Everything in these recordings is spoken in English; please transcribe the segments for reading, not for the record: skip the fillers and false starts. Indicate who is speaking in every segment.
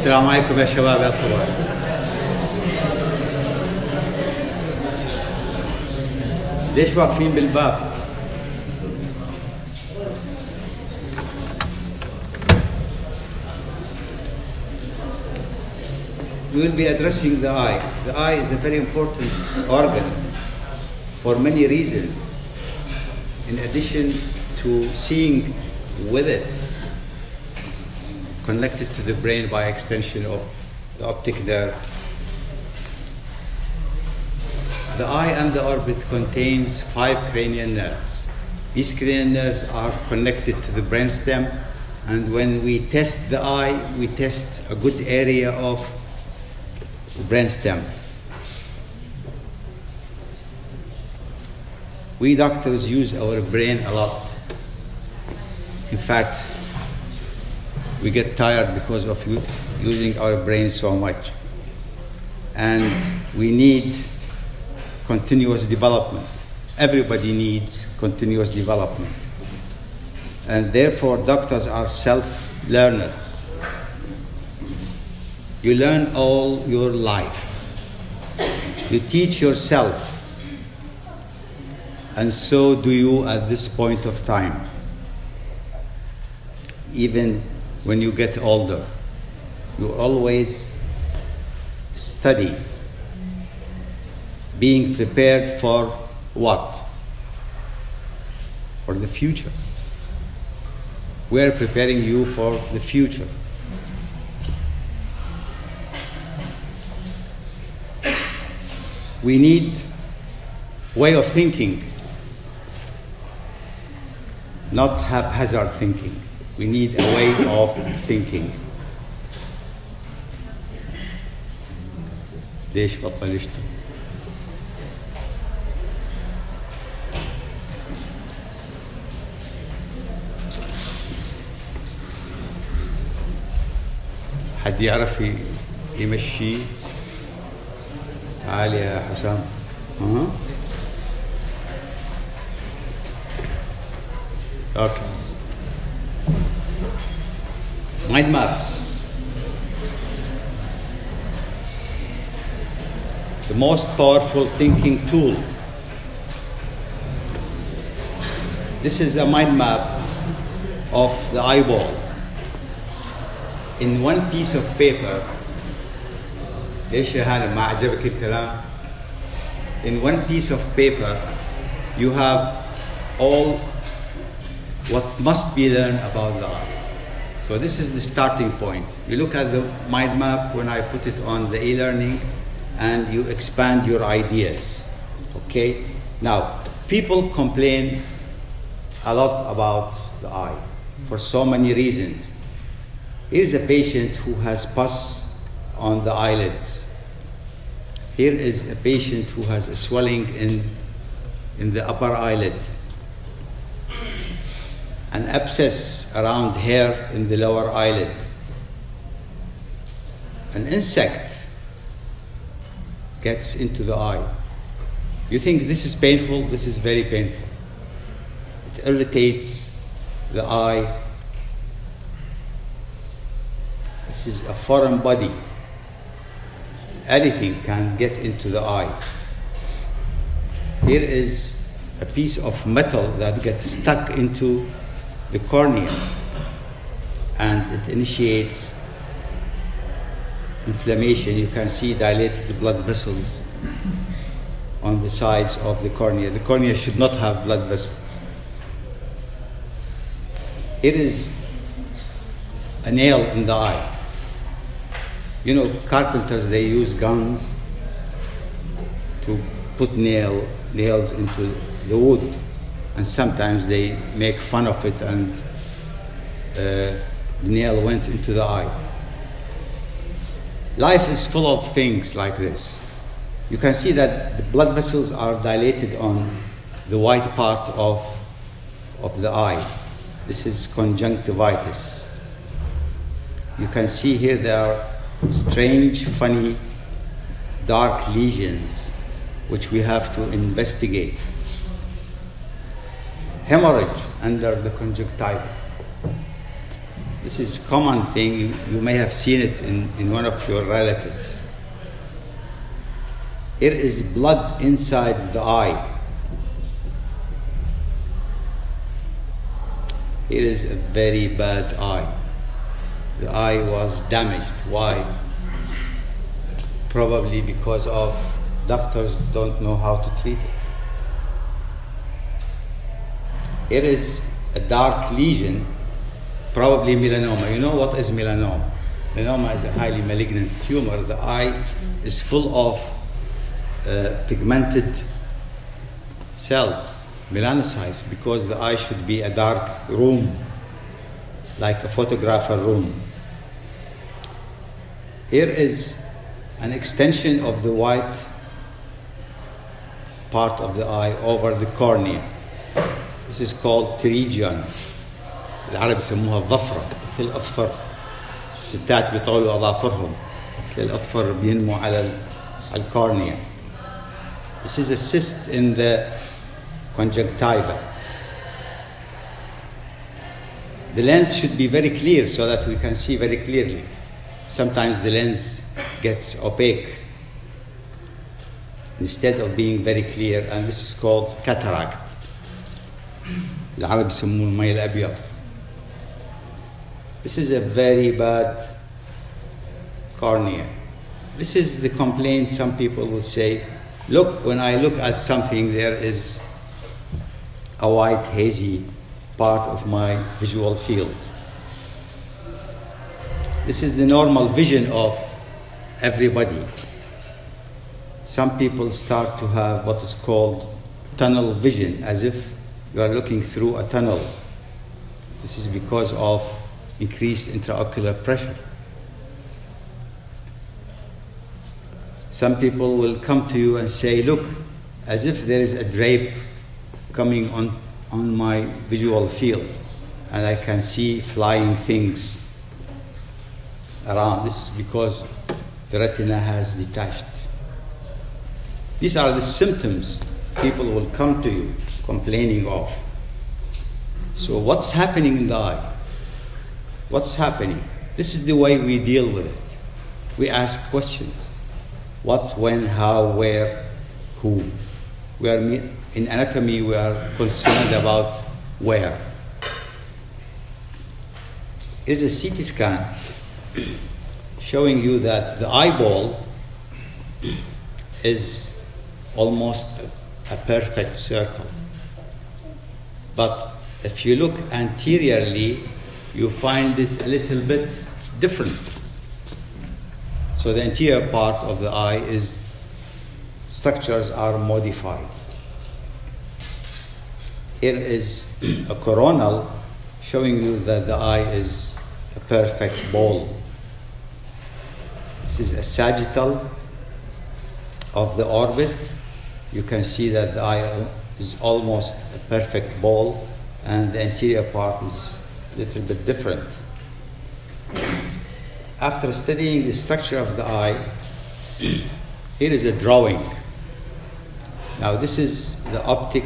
Speaker 1: السلام عليكم يا شباب يا صباح. ليش واقفين بالباب؟ We will be addressing the eye. The eye is a very important organ for many reasons. In addition to seeing with it, connected to the brain by extension of the optic nerve. The eye and the orbit contains 5 cranial nerves. These cranial nerves are connected to the brainstem, and when we test the eye, we test a good area of the brainstem. We doctors use our brain a lot. In fact, we get tired because of using our brain so much. And we need continuous development. Everybody needs continuous development. And therefore, doctors are self-learners. You learn all your life. You teach yourself. And so do you at this point of time. Even when you get older, you always study, being prepared for what? For the future. We are preparing you for the future. We need way of thinking, not haphazard thinking. We need a way of thinking. ليش بطلت؟ حد يعرف يمشي؟ تعال يا حسام. Okay. Mind maps. The most powerful thinking tool. This is a mind map of the eyeball. In one piece of paper, ليش يا هانم ما عجبك الكلام؟ In one piece of paper, you have all what must be learned about the eye. So this is the starting point. You look at the mind map when I put it on the e-learning, and you expand your ideas. Okay? Now, people complain a lot about the eye for so many reasons. Here's a patient who has pus on the eyelids. Here is a patient who has a swelling in the upper eyelid, an abscess around hair in the lower eyelid, an insect gets into the eye. You think this is painful? This is very painful. It irritates the eye. This is a foreign body. Anything can get into the eye. Here is a piece of metal that gets stuck into the cornea, and it initiates inflammation. You can see dilated blood vessels on the sides of the cornea. The cornea should not have blood vessels. Here is a nail in the eye. You know, carpenters, they use guns to put nails into the wood, and sometimes they make fun of it, and the nail went into the eye. Life is full of things like this. You can see that the blood vessels are dilated on the white part of the eye. This is conjunctivitis. You can see here there are strange, funny, dark lesions which we have to investigate. Hemorrhage under the conjunctiva. This is a common thing. You may have seen it in one of your relatives. Here is blood inside the eye. Here is a very bad eye. The eye was damaged. Why? Probably because of doctors don't know how to treat it. Here is a dark lesion, probably melanoma. You know what is melanoma? Melanoma is a highly malignant tumor. The eye is full of pigmented cells, melanocytes, because the eye should be a dark room, like a photographer room. Here is an extension of the white part of the eye over the cornea. This is called pterygion. العرب يسموها الظفرة. مثل الأظفر الستات بيطولوا أظافرهم. مثل الأظفر بينمو على الcornea. This is a cyst in the conjunctiva. The lens should be very clear so that we can see very clearly. Sometimes the lens gets opaque instead of being very clear, and this is called cataract. العرب يسموه المي الأبيض. This is a very bad cornea. This is the complaint. Some people will say, look, when I look at something, there is a white hazy part of my visual field. This is the normal vision of everybody. Some people start to have what is called tunnel vision, as if you are looking through a tunnel. This is because of increased intraocular pressure. Some people will come to you and say, look, as if there is a drape coming on my visual field, and I can see flying things around. This is because the retina has detached. These are the symptoms people will come to you complaining of. So what's happening in the eye? What's happening? This is the way we deal with it. We ask questions. What, when, how, where, who. In anatomy, we are concerned about where. Here's a CT scan showing you that the eyeball is almost a perfect circle. But if you look anteriorly, you find it a little bit different. So the anterior part of the eye structures are modified. Here is a coronal showing you that the eye is a perfect ball. This is a sagittal of the orbit. You can see that the eye is almost a perfect ball, and the anterior part is a little bit different. After studying the structure of the eye, here is a drawing. Now this is the optic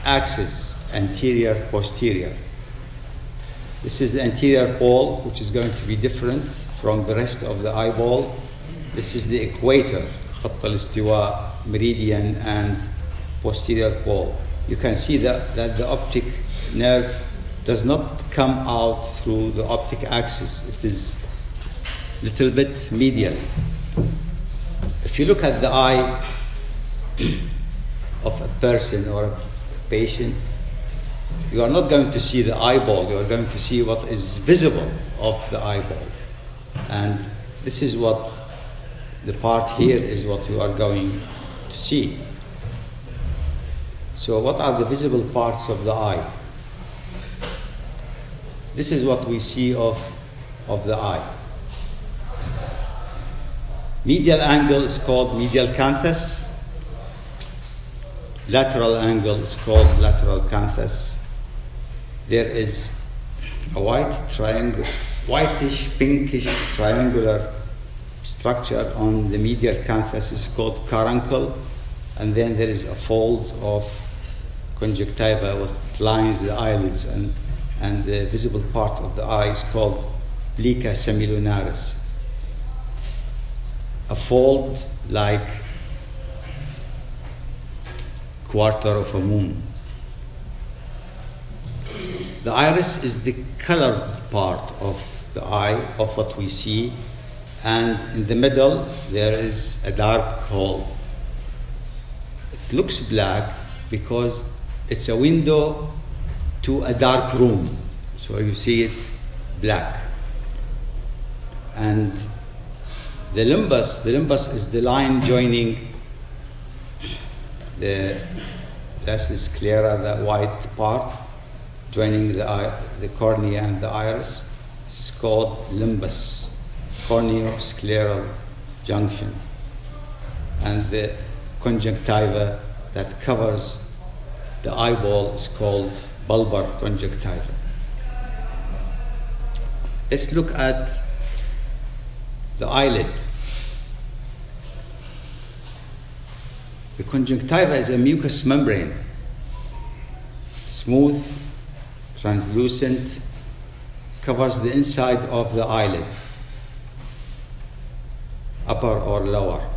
Speaker 1: axis, anterior, posterior. This is the anterior pole, which is going to be different from the rest of the eyeball. This is the equator, خط الاستواء, meridian, and posterior pole. You can see that the optic nerve does not come out through the optic axis. It is a little bit medial. If you look at the eye of a person or a patient, you are not going to see the eyeball. You are going to see what is visible of the eyeball. And this is what the part here is what you are going to see. So what are the visible parts of the eye? This is what we see of the eye. Medial angle is called medial canthus. Lateral angle is called lateral canthus. There is a whitish, pinkish, triangular structure on the medial canthus is called caruncle, and then there is a fold of conjunctiva what lines the eyelids and and the visible part of the eye is called plica semilunaris, a fold like quarter of a moon. The iris is the colored part of the eye of what we see, and in the middle there is a dark hole. It looks black because it's a window to a dark room, so you see it black. And the limbus is the line joining that's the sclera, the white part, joining the cornea and the iris. This is called limbus, corneoscleral junction. And the conjunctiva that covers the eyeball is called bulbar conjunctiva. Let's look at the eyelid. The conjunctiva is a mucous membrane, smooth, translucent, covers the inside of the eyelid, upper or lower.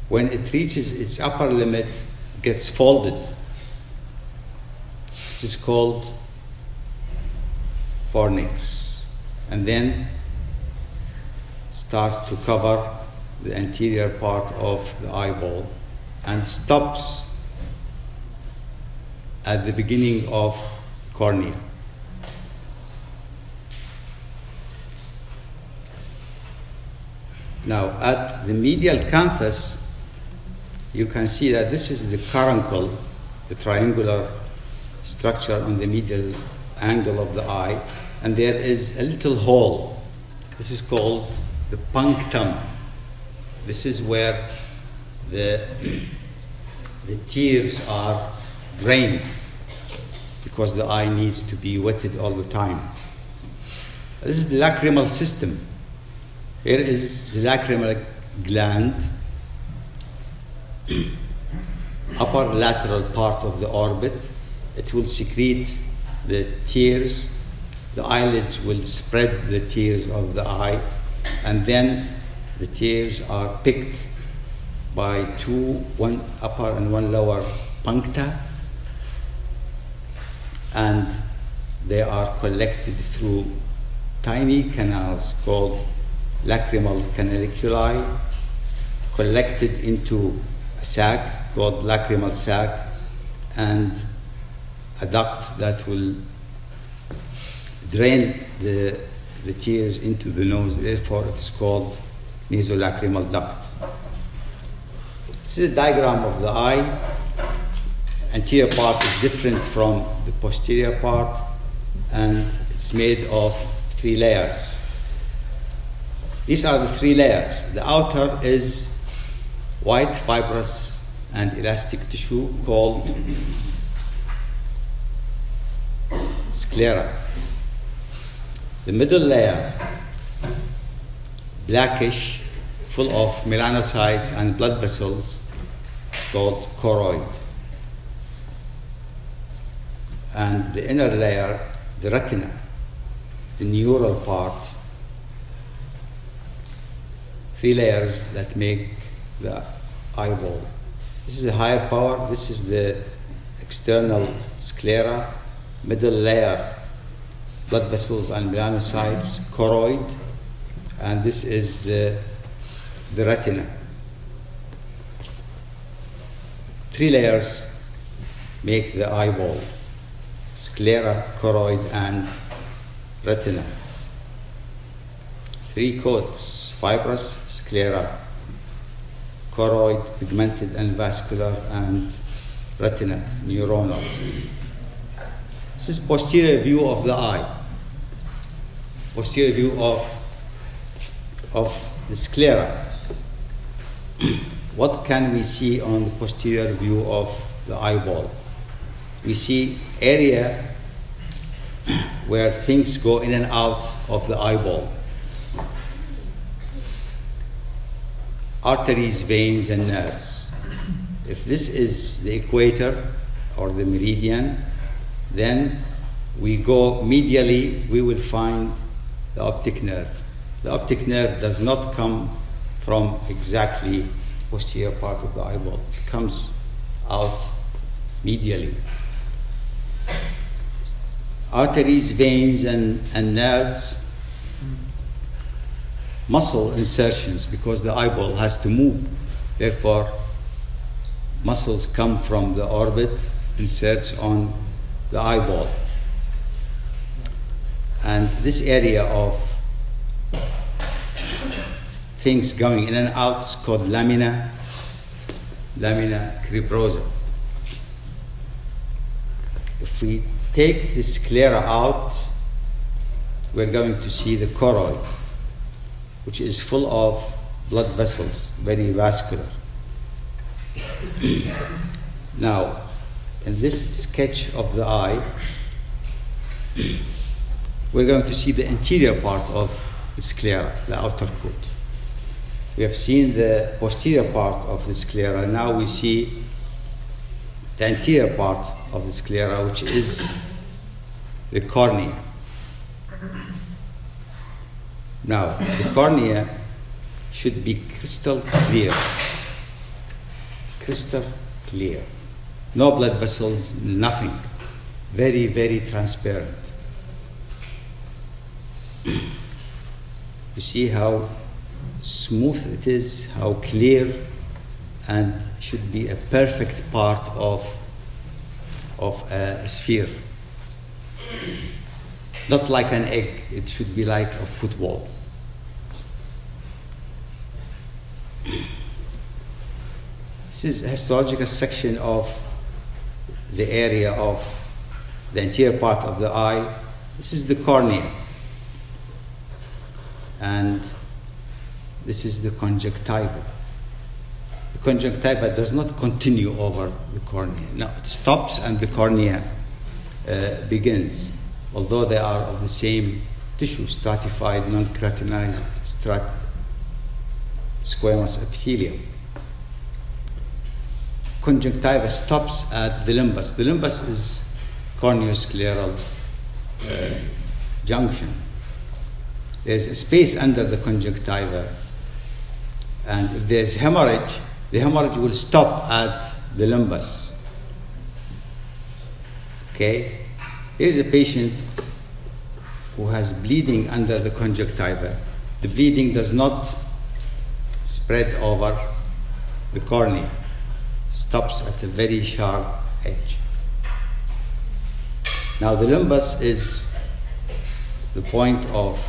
Speaker 1: When it reaches its upper limit, it gets folded. This is called fornix, and then starts to cover the anterior part of the eyeball and stops at the beginning of cornea. Now, at the medial canthus, you can see that this is the caruncle, the triangular structure on the medial angle of the eye, and there is a little hole. This is called the punctum. This is where the tears are drained, because the eye needs to be wetted all the time. This is the lacrimal system. Here is the lacrimal gland, upper lateral part of the orbit. It will secrete the tears. The eyelids will spread the tears of the eye, and then the tears are picked by one upper and one lower puncta, and they are collected through tiny canals called lacrimal canaliculi, collected into a sac called lacrimal sac, and a duct that will drain the tears into the nose. Therefore, it is called nasolacrimal duct. This is a diagram of the eye. Anterior part is different from the posterior part, and it's made of 3 layers. These are the 3 layers. The outer is white, fibrous, and elastic tissue called sclera. The middle layer, blackish, full of melanocytes and blood vessels, is called choroid. And the inner layer, the retina, the neural part, 3 layers that make the eyeball. This is a higher power. This is the external sclera. Middle layer, blood vessels and melanocytes, choroid. And this is the retina. 3 layers make the eyeball: sclera, choroid, and retina. 3 coats: fibrous, sclera, choroid, pigmented and vascular, and retina, neuronal. This is posterior view of the eye. Posterior view of the sclera. What can we see on the posterior view of the eyeball? We see area where things go in and out of the eyeball. Arteries, veins, and nerves. If this is the equator or the meridian, then we go medially, we will find the optic nerve. The optic nerve does not come from exactly posterior part of the eyeball. It comes out medially. Arteries, veins, and nerves, muscle insertions, because the eyeball has to move. Therefore, muscles come from the orbit, inserts on the eyeball. And this area of things going in and out is called lamina cribrosa. If we take the sclera out, we're going to see the choroid, which is full of blood vessels, very vascular. Now, in this sketch of the eye, we're going to see the anterior part of the sclera, the outer coat. We have seen the posterior part of the sclera. Now we see the anterior part of the sclera, which is the cornea. Now, the cornea should be crystal clear. Crystal clear. No blood vessels, nothing. Very, very transparent. You see how smooth it is, how clear, and should be a perfect part of a sphere. Not like an egg, it should be like a football. This is a histological section of the area of the anterior part of the eye. This is the cornea. And this is the conjunctiva. The conjunctiva does not continue over the cornea. Now it stops and the cornea begins, although they are of the same tissue, stratified, non-keratinized squamous epithelium. Conjunctiva stops at the limbus. The limbus is corneoscleral junction. There's a space under the conjunctiva, and if there's hemorrhage, the hemorrhage will stop at the limbus. Okay? Here's a patient who has bleeding under the conjunctiva. The bleeding does not spread over the cornea, stops at a very sharp edge. Now the limbus is the point of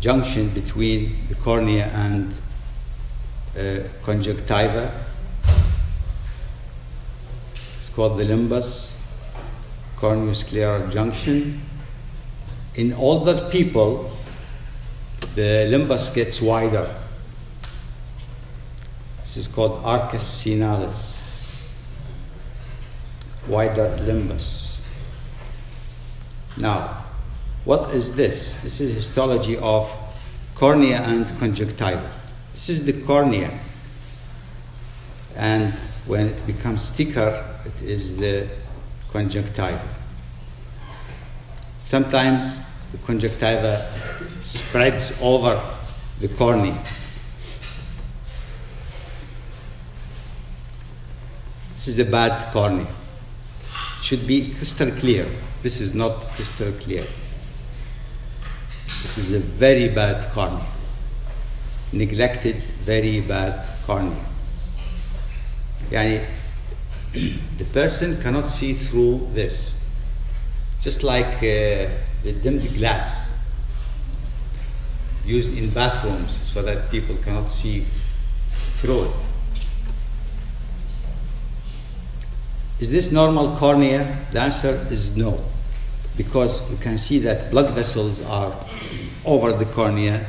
Speaker 1: junction between the cornea and conjunctiva. It's called the limbus corneoscleral junction. In older people, the limbus gets wider. This is called arcus sinalis, wider limbus. Now, what is this? This is histology of cornea and conjunctiva. This is the cornea, and when it becomes thicker, it is the conjunctiva. Sometimes the conjunctiva spreads over the cornea. This is a bad cornea. It should be crystal clear. This is not crystal clear. This is a very bad cornea. Neglected, very bad cornea. Yani, the person cannot see through this. Just like the dimmed glass used in bathrooms so that people cannot see through it. Is this normal cornea? The answer is no, because you can see that blood vessels are over the cornea.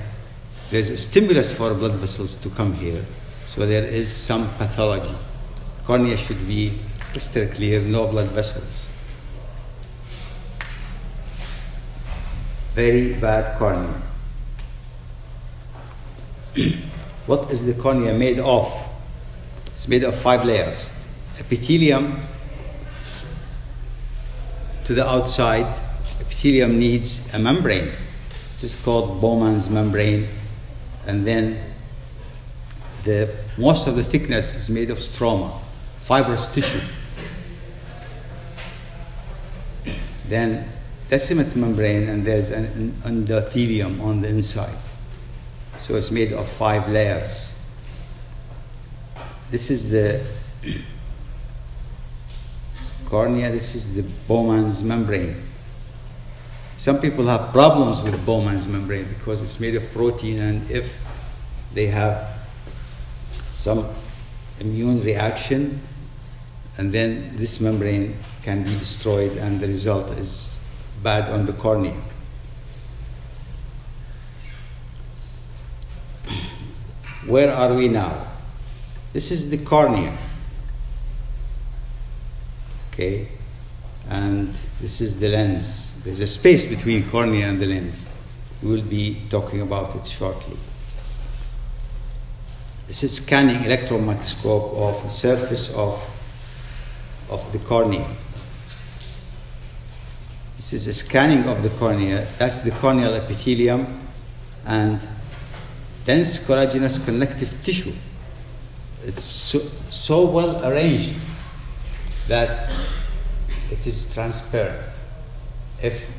Speaker 1: There's a stimulus for blood vessels to come here, so there is some pathology. Cornea should be crystal clear, no blood vessels. Very bad cornea. What is the cornea made of? It's made of 5 layers. Epithelium, to the outside, epithelium needs a membrane. This is called Bowman's membrane, and then most of the thickness is made of stroma, fibrous tissue. Then decimate membrane, and there's an endothelium on the inside. So it's made of 5 layers. This is the cornea, this is the Bowman's membrane. Some people have problems with Bowman's membrane because it's made of protein, and if they have some immune reaction, and then this membrane can be destroyed, and the result is bad on the cornea. Where are we now? This is the cornea. Okay? And this is the lens. There's a space between cornea and the lens. We will be talking about it shortly. This is scanning electron microscope of the surface of the cornea. This is a scanning of the cornea. That's the corneal epithelium and dense collagenous connective tissue. It's so well arranged that it is transparent. If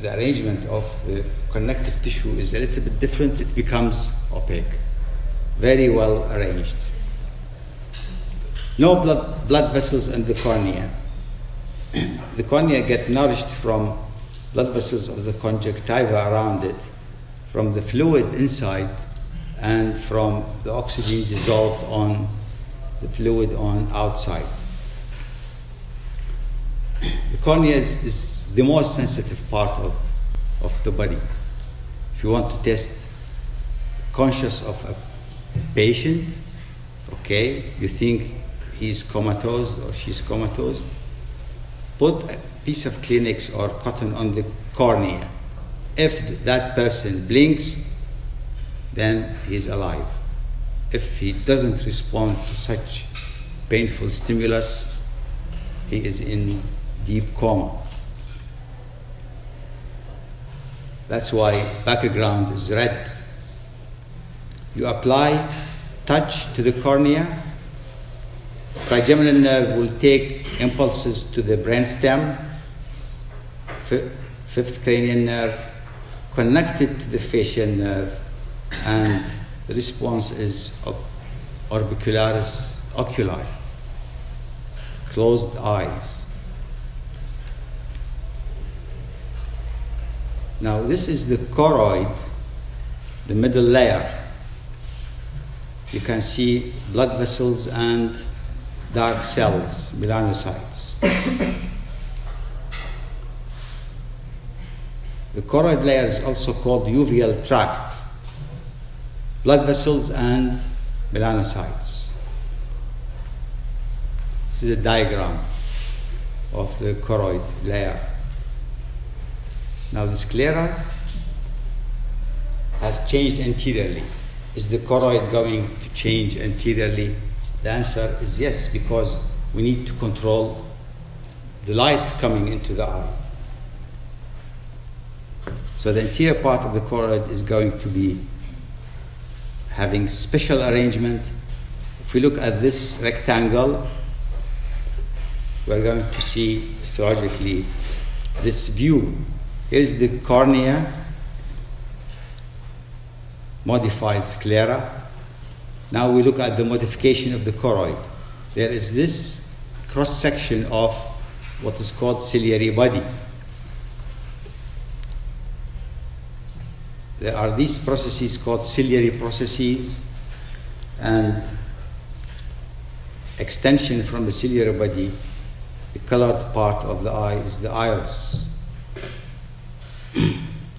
Speaker 1: the arrangement of the connective tissue is a little bit different, it becomes opaque. Very well arranged. No blood vessels in the cornea. The cornea get nourished from blood vessels of the conjunctiva around it, from the fluid inside, and from the oxygen dissolved on the fluid on outside. The cornea is the most sensitive part of the body. If you want to test conscious of a patient, okay, you think he's comatose or she's comatose, put a piece of Kleenex or cotton on the cornea. If that person blinks, then he's alive. If he doesn't respond to such painful stimulus, he is in deep coma. That's why background is red. You apply touch to the cornea. Trigeminal nerve will take impulses to the brainstem, fifth cranial nerve, connected to the facial nerve, and the response is orbicularis oculi, closed eyes. Now this is the choroid, the middle layer. You can see blood vessels and dark cells, melanocytes. The choroid layer is also called uveal tract, blood vessels and melanocytes. This is a diagram of the choroid layer. Now the sclera has changed anteriorly. Is the choroid going to change anteriorly? The answer is yes, because we need to control the light coming into the eye. So the anterior part of the choroid is going to be having special arrangement. If we look at this rectangle, we're going to see histologically this view. Here's the cornea, modified sclera. Now we look at the modification of the choroid. There is this cross-section of what is called ciliary body. There are these processes called ciliary processes, and extension from the ciliary body, the colored part of the eye is the iris,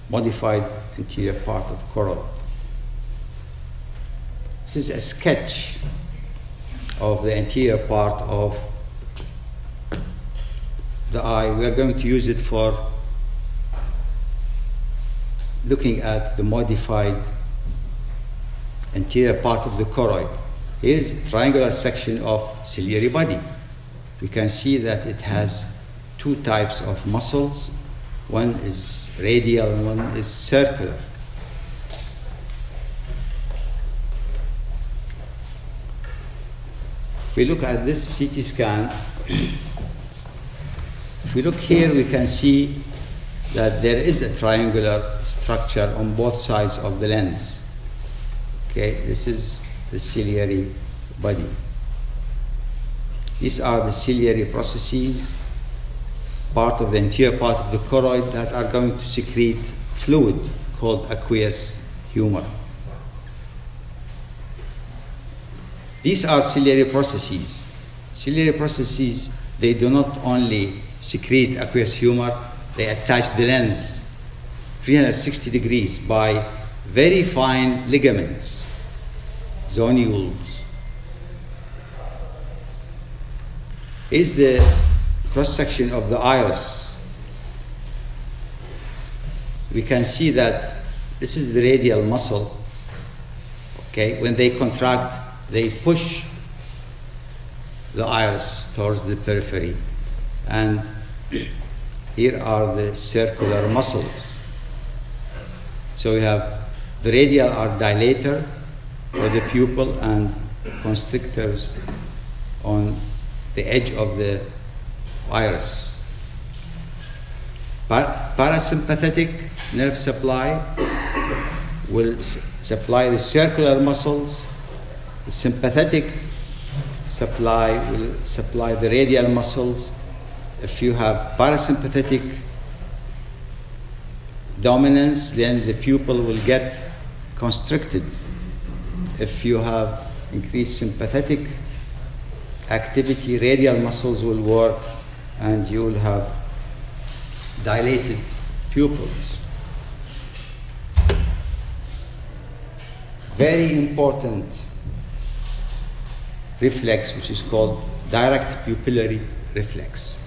Speaker 1: modified anterior part of choroid. This is a sketch of the anterior part of the eye. We are going to use it for looking at the modified anterior part of the choroid. Here's a triangular section of ciliary body. We can see that it has two types of muscles. One is radial and one is circular. If we look at this CT scan, if we look here, we can see that there is a triangular structure on both sides of the lens. Okay, this is the ciliary body. These are the ciliary processes, part of the anterior part of the choroid, that are going to secrete fluid called aqueous humor. These are ciliary processes. Ciliary processes, they do not only secrete aqueous humor, they attach the lens 360 degrees by very fine ligaments, zonules. Is the cross-section of the iris. We can see that this is the radial muscle. Okay, when they contract, they push the iris towards the periphery. And here are the circular muscles. So we have the radial are dilator for the pupil and constrictors on the edge of the iris. Parasympathetic nerve supply will supply the circular muscles. The sympathetic supply will supply the radial muscles. If you have parasympathetic dominance, then the pupil will get constricted. If you have increased sympathetic activity, radial muscles will work and you will have dilated pupils. Very important reflex, which is called direct pupillary reflex.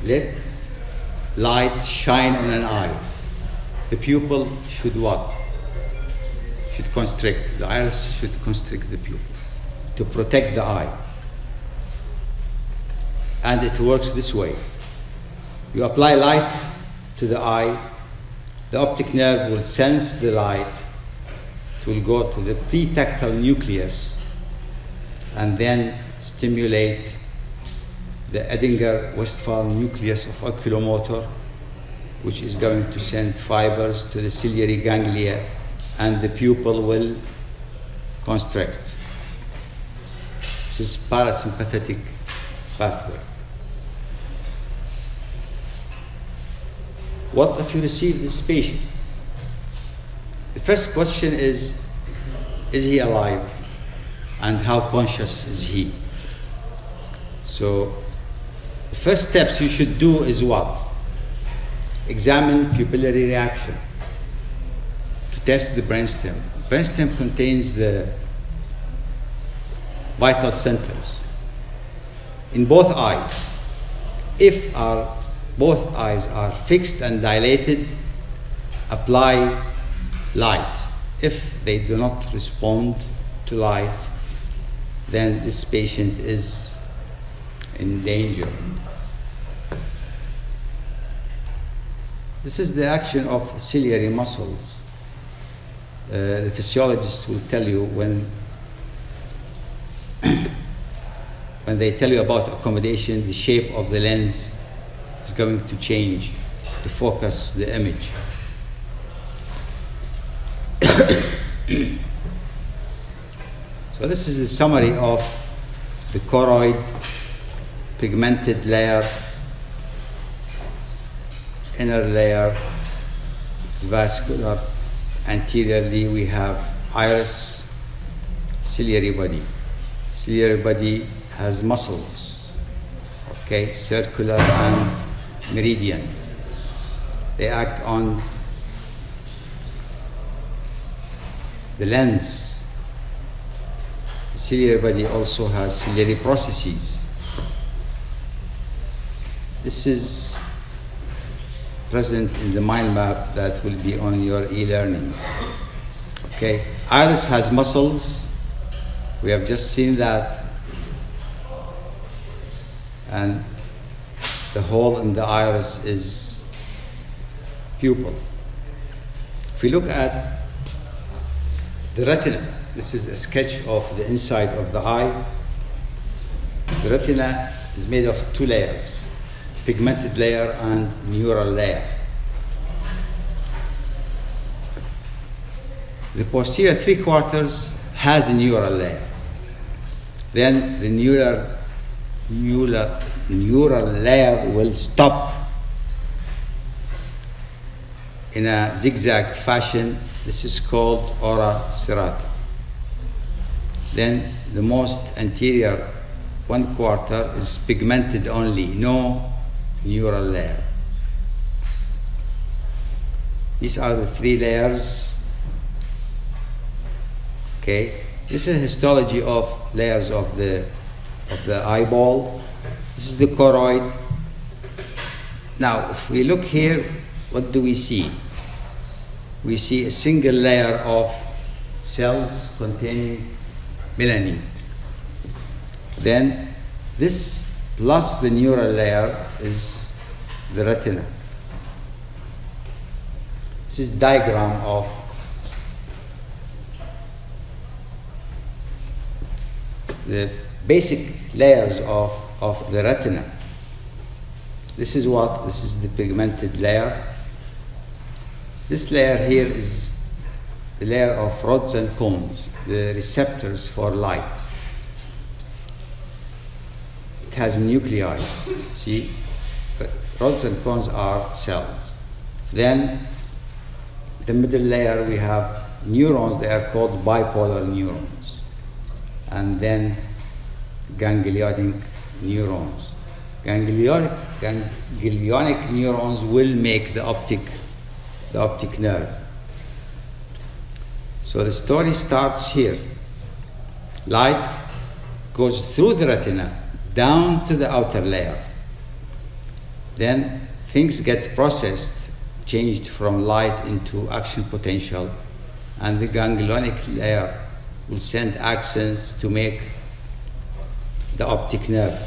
Speaker 1: Let light shine on an eye. The pupil should what? Should constrict. The iris should constrict the pupil to protect the eye. And it works this way. You apply light to the eye, the optic nerve will sense the light, it will go to the pretactile nucleus and then stimulate the Edinger-Westphal nucleus of oculomotor, which is going to send fibers to the ciliary ganglia, and the pupil will constrict. This is parasympathetic pathway. What if you receive this patient? The first question is he alive? And how conscious is he? So the first steps you should do is what? Examine pupillary reaction to test the brainstem. Brainstem contains the vital centers in both eyes. If both eyes are fixed and dilated, apply light. If they do not respond to light, then this patient is in danger. This is the action of ciliary muscles. The physiologist will tell you when they tell you about accommodation, the shape of the lens is going to change to focus the image. So this is the summary of the choroid, pigmented layer, inner layer is vascular. Anteriorly we have iris, ciliary body. Ciliary body has muscles, okay, circular and meridian. They act on the lens. The ciliary body also has ciliary processes. This is present in the mind map that will be on your e-learning. Okay, iris has muscles. We have just seen that. and the hole in the iris is pupil. If we look at the retina, this is a sketch of the inside of the eye. The retina is made of two layers, pigmented layer and neural layer. The posterior 3/4 has a neural layer. Then the neural layer will stop in a zigzag fashion. This is called ora serrata. Then the most anterior 1/4 is pigmented only, no neural layer. These are the three layers. Okay, this is histology of layers of the eyeball. This is the choroid. Now, if we look here, what do we see? We see a single layer of cells containing melanin. Then this plus the neural layer is the retina. This is diagram of the basic layers of the retina. This is the pigmented layer. This layer here is the layer of rods and cones, the receptors for light. It has nuclei. See, rods and cones are cells. Then the middle layer we have neurons. They are called bipolar neurons. And then ganglionic neurons. Ganglionic neurons will make the optic nerve. So the story starts here. Light goes through the retina down to the outer layer. Then things get processed, changed from light into action potential, and the ganglionic layer will send axons to make the optic nerve.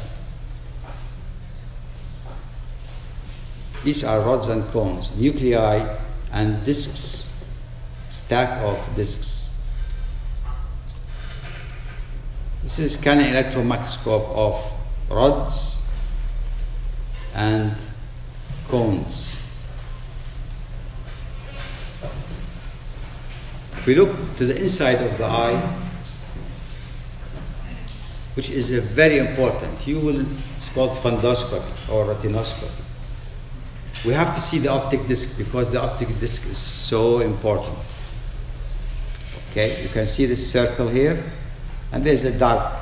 Speaker 1: These are rods and cones, nuclei and discs, stack of discs. This is scanning electron microscope of rods and cones. If we look to the inside of the eye, which is a very important, it's called fundoscopy or retinoscopy. We have to see the optic disc because the optic disc is so important. Okay, you can see this circle here, and there's a dark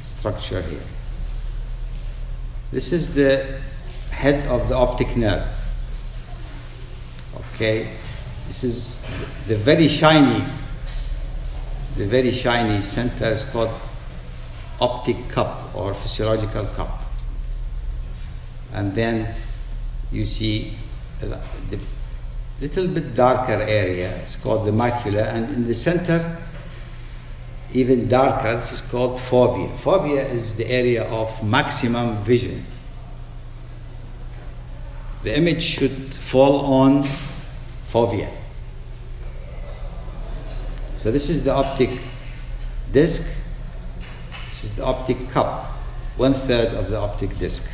Speaker 1: structure here. This is the head of the optic nerve. Okay, this is the very shiny center is called optic cup or physiological cup. And then you see the little bit darker area. It's called the macula, and in the center, even darker, this is called fovea. Fovea is the area of maximum vision. The image should fall on fovea. So this is the optic disc. This is the optic cup, 1/3 of the optic disc.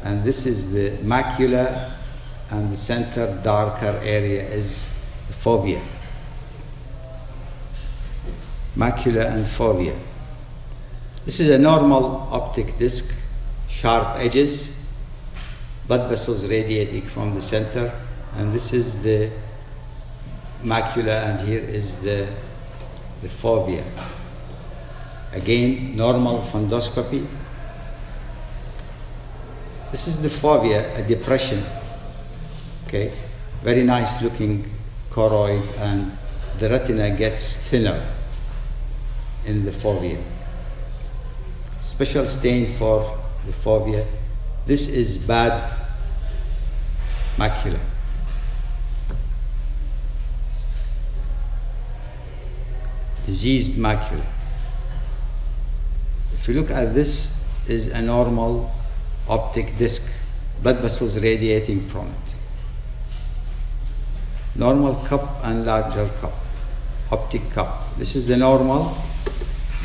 Speaker 1: And this is the macula, and the center darker area is the fovea. Macula and fovea. This is a normal optic disc, sharp edges, blood vessels radiating from the center, and this is the macula, and here is the fovea. Again, normal fundoscopy. This is the fovea, a depression. Okay, very nice looking choroid, and the retina gets thinner in the fovea. Special stain for the fovea. This is bad macula. Diseased macula. If you look at this is a normal optic disc, blood vessels radiating from it. Normal cup and larger cup, optic cup. This is the normal.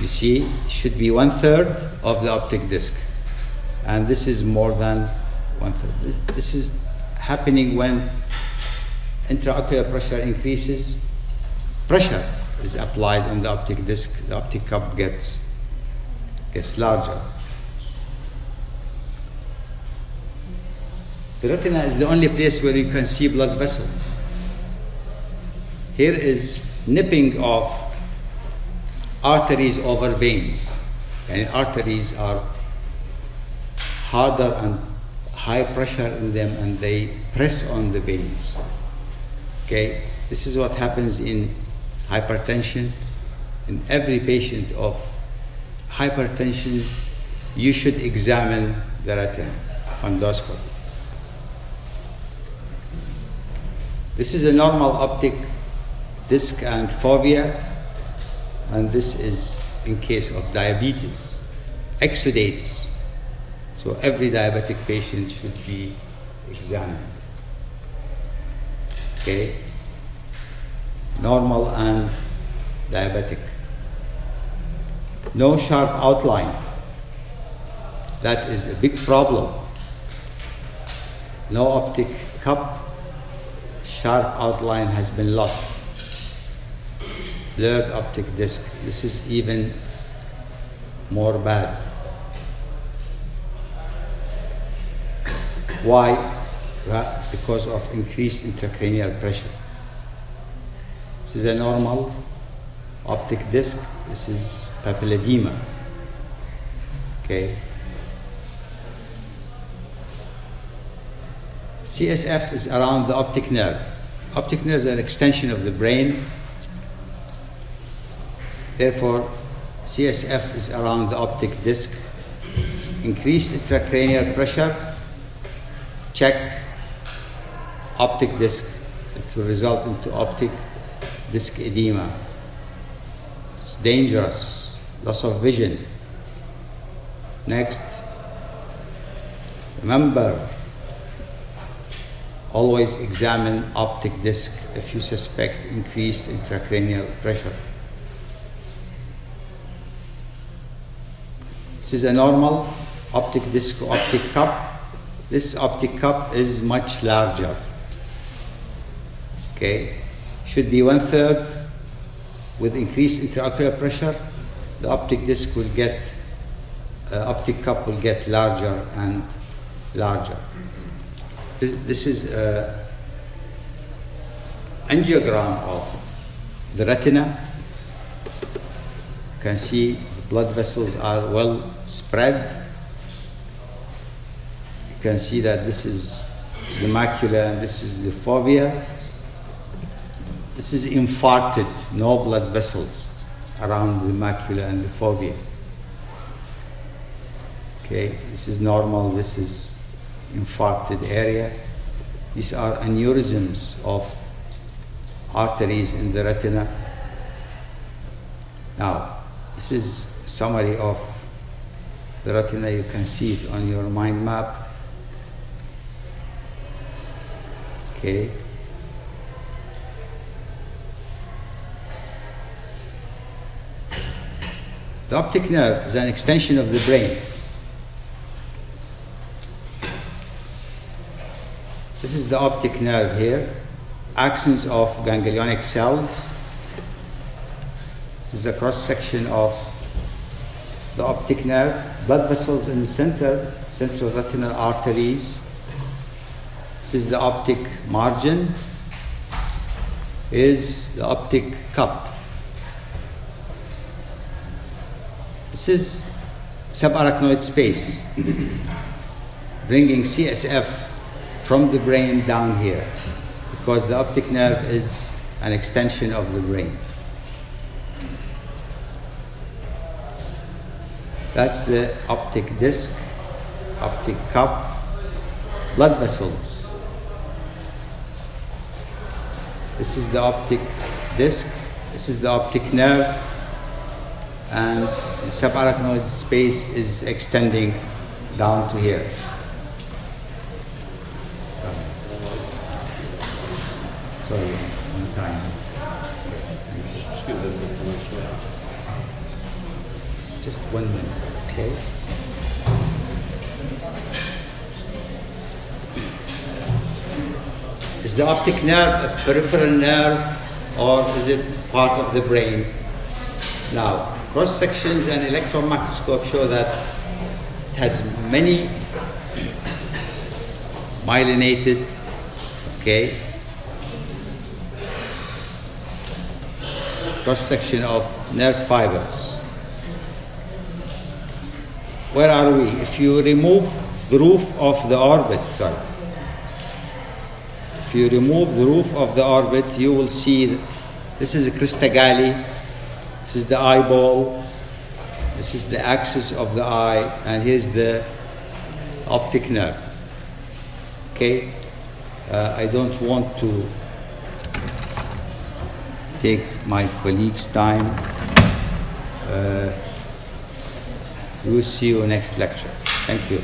Speaker 1: You see, it should be 1/3 of the optic disc. And this is more than 1/3. This is happening when intraocular pressure increases. Pressure is applied on the optic disc. The optic cup gets larger. The retina is the only place where you can see blood vessels. Here is nipping of arteries over veins. And arteries are harder and high pressure in them, and they press on the veins. Okay? This is what happens in hypertension. In every patient of hypertension, you should examine the retina, fundoscopy. This is a normal optic disc and fovea, and this is in case of diabetes. Exudates. So every diabetic patient should be examined. Okay? Normal and diabetic. No sharp outline. That is a big problem. No optic cup. Sharp outline has been lost. Blurred optic disc. This is even more bad. Why? Well, because of increased intracranial pressure. This is a normal optic disc. This is papilledema. Okay. CSF is around the optic nerve. Optic nerve is an extension of the brain. Therefore, CSF is around the optic disc. Increased intracranial pressure. Check optic disc. It will result into optic disc edema. It's dangerous. Loss of vision. Next. Remember, always examine optic disc if you suspect increased intracranial pressure. This is a normal optic disc or optic cup. This optic cup is much larger. Okay, should be 1/3. With increased intraocular pressure, the optic disc will get, optic cup will get larger and larger. This is an angiogram of the retina. You can see the blood vessels are well spread. You can see that this is the macula and this is the fovea. This is infarcted, no blood vessels around the macula and the fovea. Okay, this is normal, this is infarcted area. These are aneurysms of arteries in the retina. Now, this is a summary of the retina. You can see it on your mind map. Okay. The optic nerve is an extension of the brain. This is the optic nerve here, axons of ganglionic cells. This is a cross-section of the optic nerve, blood vessels in the center, central retinal arteries. This is the optic margin, is the optic cup. This is subarachnoid space, bringing CSF from the brain down here, because the optic nerve is an extension of the brain. That's the optic disc, optic cup, blood vessels. This is the optic disc, this is the optic nerve, and the subarachnoid space is extending down to here. Sorry, one time.
Speaker 2: Just give it a little bit.
Speaker 1: Just 1 minute, okay? Is the optic nerve a peripheral nerve or is it part of the brain? Now, cross sections and electron microscope show that it has many myelinated, okay, cross section of nerve fibers. Where are we? If you remove the roof of the orbit, if you remove the roof of the orbit, you will see this is a crista galli, this is the eyeball, this is the axis of the eye, and here's the optic nerve. Okay, I don't want to take my colleagues' time. We will see you next lecture. Thank you.